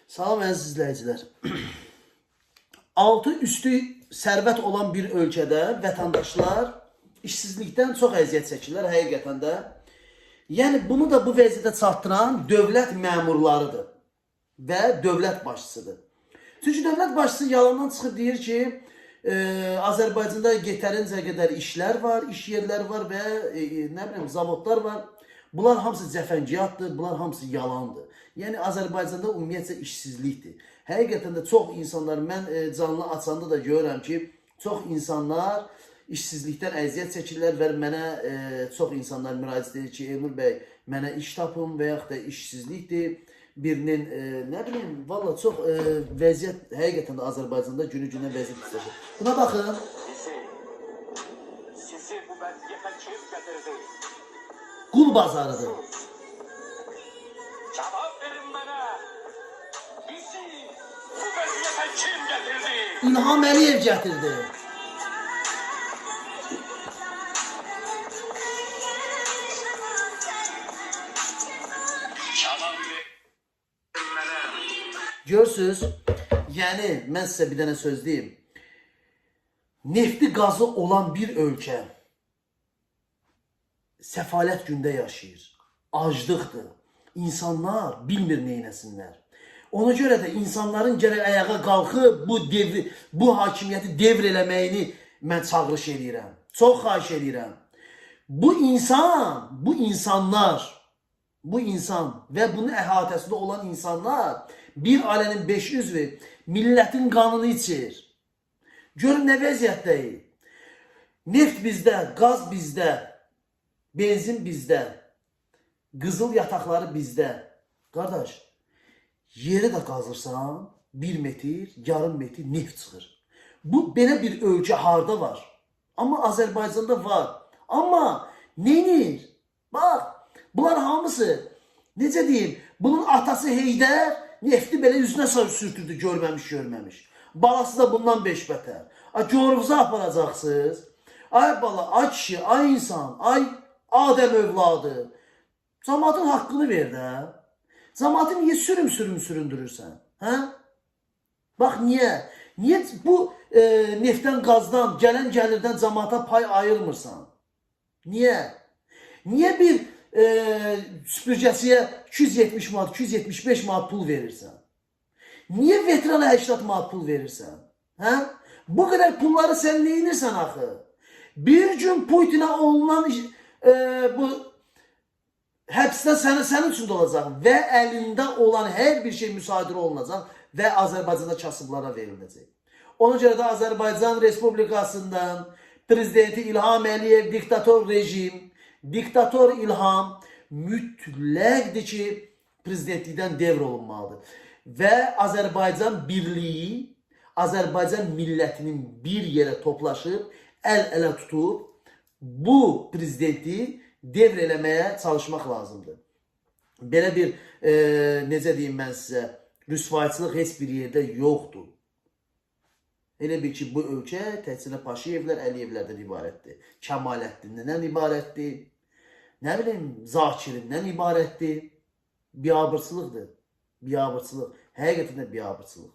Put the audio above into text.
Salam əziz izləyicilər. Altı üstü sərvət olan bir ölkədə vətəndaşlar işsizlikdən çox əziyyət çəkirlər həqiqətən də. Yəni bunu da bu vəziyyətə çatdıran dövlət məmurlarıdır və dövlət başçısıdır. Çünki dövlət başçısı yalandan çıxıb deyir ki, Azərbaycanda yetərincə qədər işlər var, iş yerləri var və nə bilim zavodlar var. Bunlar hamısı cəfəngiyatdır, bunlar hamısı yalandır. Yəni Azərbaycanda ümumiyyətcə işsizlikdir. Həqiqətən də çox insanlar, mən canlı açanda da görürəm ki, çox insanlar işsizlikdən əziyyət çəkirlər və mənə çox insanlar müraciət edir ki, Elnur bəy, mənə iş tapın və yaxud da işsizlikdir. Birinin, nə bilim, valla çox vəziyyət həqiqətən də Azərbaycanda günü-günə vəziyyət istəyir. Buna baxın. Sizi bu vəziyyətə kim gətirdi? Qul bazarıdır. Cavab verin mənə. Bizi bu vəziyyətə kim gətirdi? İlham Əliyev gətirdi. Cavab verin mənə. Görürsünüz, yəni mən sizə bir dənə söz deyim. Nefti qazı olan bir ölkə səfalət gündə yaşayır. Aclıqdır. İnsanlar bilmir neynəsinlər. Ona görə də insanların gərək ayağa qalxıb bu hakimiyyəti devr eləməyini mən çağırış edirəm. Çox xahiş edirəm. Bu insanlar və bunun əhatəsində olan insanlar bir ailənin 5 üzvü millətin qanını içir. Görün nə vəziyyətdəyik. Neft bizdə, qaz bizdə, benzin bizdə, qızıl yataqları bizdə. Qardaş, yeri də qazırsan 1 metr, yarım metr neft çıxır. Bu belə bir ölkə harda var? Amma Azərbaycanda var. Amma neynir? Bax, bunlar hamısı, necə deyim, bunun atası Heydər nefti belə üzünə sürtürdü, görməmiş. Balası da bundan 5 bətər. Coruğuza aparacaqsınız. Ay bala, ay kişi, ay insan, ay Adəm övladı. Cəmaatın haqqını ver də. Cəmaatı niyə süründürürsən? Hə? Bax, niyə? Niyə bu neftdən, qazdan, gələn gəlirdən cəmaata pay ayırmırsan? Niyə? Niyə bir süpürgəsiyə 270 manat, 275 manat pul verirsən? Niyə veterana 80 manat pul verirsən? Hə? Bu qədər pulları sən neyinirsən axı? Bir gün Putinə olunan bu həbsdə sənin üçün də olacaq və əlində olan hər bir şey müsadirə olunacaq və Azərbaycanda kasıblara veriləcək. Ona görə də Azərbaycan Respublikasından prezidenti İlham Əliyev diktator rejim, diktator İlham mütləqdir ki, prezidentlikdən devr olunmalıdır. Və Azərbaycan birliyi, Azərbaycan millətinin bir yerə toplaşıb, əl-ələ tutub, bu prezidenti devr eləməyə çalışmaq lazımdır. Belə bir, necə deyim mən sizə, rüsvayçılıq heç bir yerdə yoxdur. Elə bil ki, bu ölkə təhsilə Paşayevlər, Əliyevlərdən ibarətdir. Kəmaləddinindən ibarətdir. Nə bilim, Zakirindən ibarətdir. Biabırçılıqdır. Biabırçılıq. Həqiqətən də biabırçılıq.